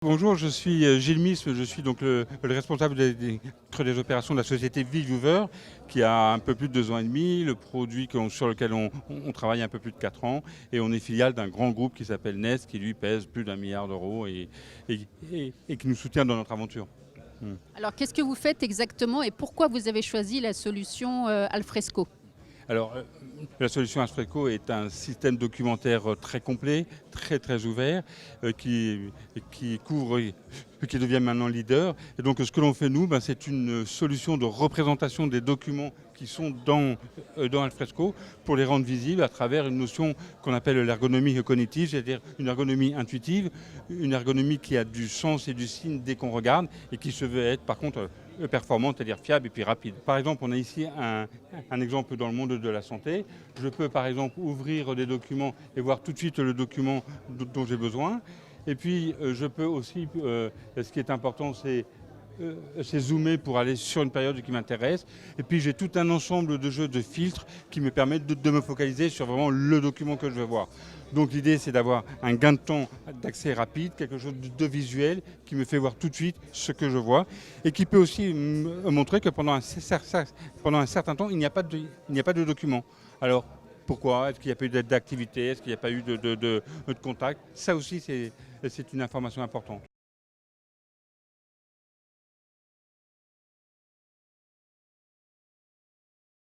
Bonjour, je suis Gilles Miss, je suis donc le responsable des opérations de la société Vivever qui a un peu plus de 2 ans et demi, le produit sur lequel on travaille un peu plus de 4 ans et on est filiale d'un grand groupe qui s'appelle Nest qui lui pèse plus d'1 milliard d'euros et qui nous soutient dans notre aventure. Alors, qu'est-ce que vous faites exactement et pourquoi vous avez choisi la solution Alfresco? Alors, la solution Alfresco est un système documentaire très complet, très ouvert, qui couvre, qui devient maintenant leader. Et donc, ce que l'on fait, nous, c'est une solution de représentation des documents qui sont dans Alfresco pour les rendre visibles à travers une notion qu'on appelle l'ergonomie cognitive, c'est-à-dire une ergonomie intuitive, une ergonomie qui a du sens et du signe dès qu'on regarde et qui se veut être, par contre, performante, c'est-à-dire fiable et puis rapide. Par exemple, on a ici un exemple dans le monde de la santé. Je peux par exemple ouvrir des documents et voir tout de suite le document dont j'ai besoin. Et puis je peux aussi, ce qui est important, c'est zoomer pour aller sur une période qui m'intéresse. Et puis j'ai tout un ensemble de jeux de filtres qui me permettent de me focaliser sur vraiment le document que je veux voir. Donc l'idée, c'est d'avoir un gain de temps d'accès rapide, quelque chose de visuel qui me fait voir tout de suite ce que je vois et qui peut aussi me montrer que pendant un certain temps, il n'y a pas de document. Alors pourquoi? Est-ce qu'il n'y a pas eu d'activité? Est-ce qu'il n'y a pas eu de contact? Ça aussi, c'est une information importante.